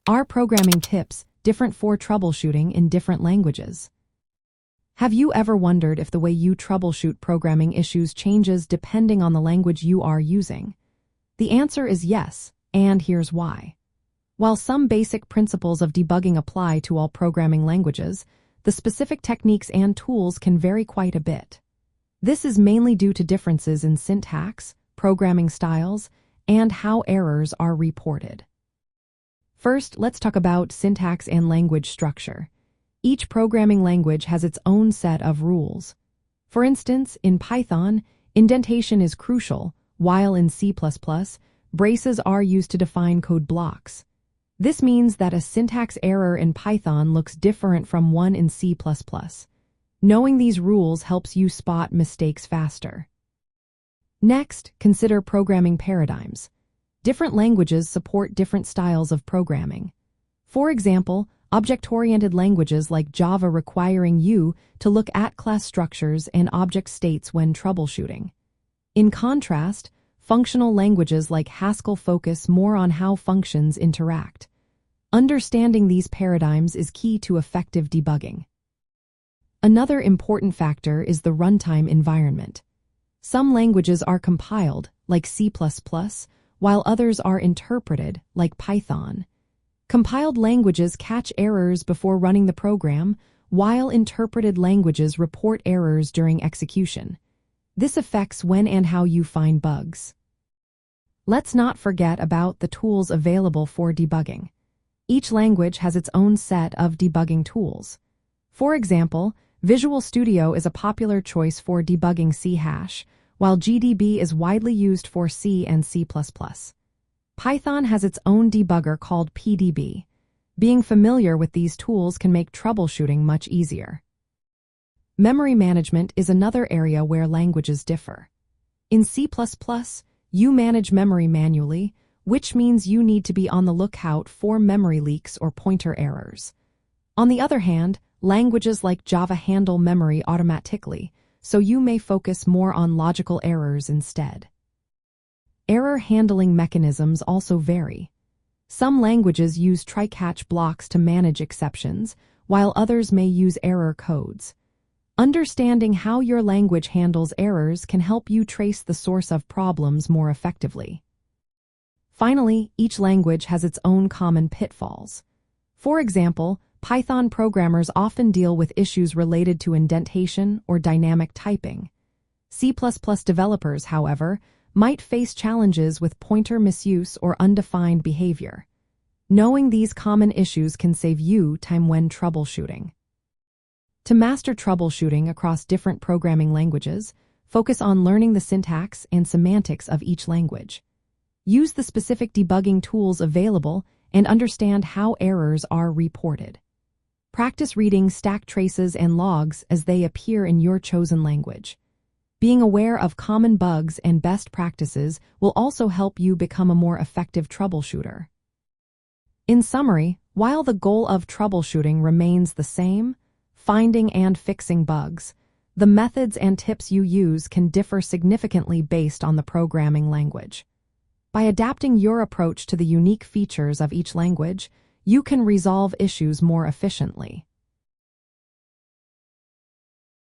Are programming tips different for troubleshooting in different languages? Have you ever wondered if the way you troubleshoot programming issues changes depending on the language you are using? The answer is yes, and here's why. While some basic principles of debugging apply to all programming languages, the specific techniques and tools can vary quite a bit. This is mainly due to differences in syntax, programming styles, and how errors are reported. First, let's talk about syntax and language structure. Each programming language has its own set of rules. For instance, in Python, indentation is crucial, while in C++, braces are used to define code blocks. This means that a syntax error in Python looks different from one in C++. Knowing these rules helps you spot mistakes faster. Next, consider programming paradigms. Different languages support different styles of programming. For example, object-oriented languages like Java requiring you to look at class structures and object states when troubleshooting. In contrast, functional languages like Haskell focus more on how functions interact. Understanding these paradigms is key to effective debugging. Another important factor is the runtime environment. Some languages are compiled, like C++, while others are interpreted, like Python. Compiled languages catch errors before running the program, while interpreted languages report errors during execution. This affects when and how you find bugs. Let's not forget about the tools available for debugging. Each language has its own set of debugging tools. For example, Visual Studio is a popular choice for debugging C#, while GDB is widely used for C and C++. Python has its own debugger called PDB. Being familiar with these tools can make troubleshooting much easier. Memory management is another area where languages differ. In C++, you manage memory manually, which means you need to be on the lookout for memory leaks or pointer errors. On the other hand, languages like Java handle memory automatically, so you may focus more on logical errors instead. Error handling mechanisms also vary. Some languages use try-catch blocks to manage exceptions, while others may use error codes. Understanding how your language handles errors can help you trace the source of problems more effectively. Finally, each language has its own common pitfalls. For example, Python programmers often deal with issues related to indentation or dynamic typing. C++ developers, however, might face challenges with pointer misuse or undefined behavior. Knowing these common issues can save you time when troubleshooting. To master troubleshooting across different programming languages, focus on learning the syntax and semantics of each language. Use the specific debugging tools available and understand how errors are reported. Practice reading stack traces and logs as they appear in your chosen language. Being aware of common bugs and best practices will also help you become a more effective troubleshooter. In summary, while the goal of troubleshooting remains the same, finding and fixing bugs, the methods and tips you use can differ significantly based on the programming language. By adapting your approach to the unique features of each language, you can resolve issues more efficiently.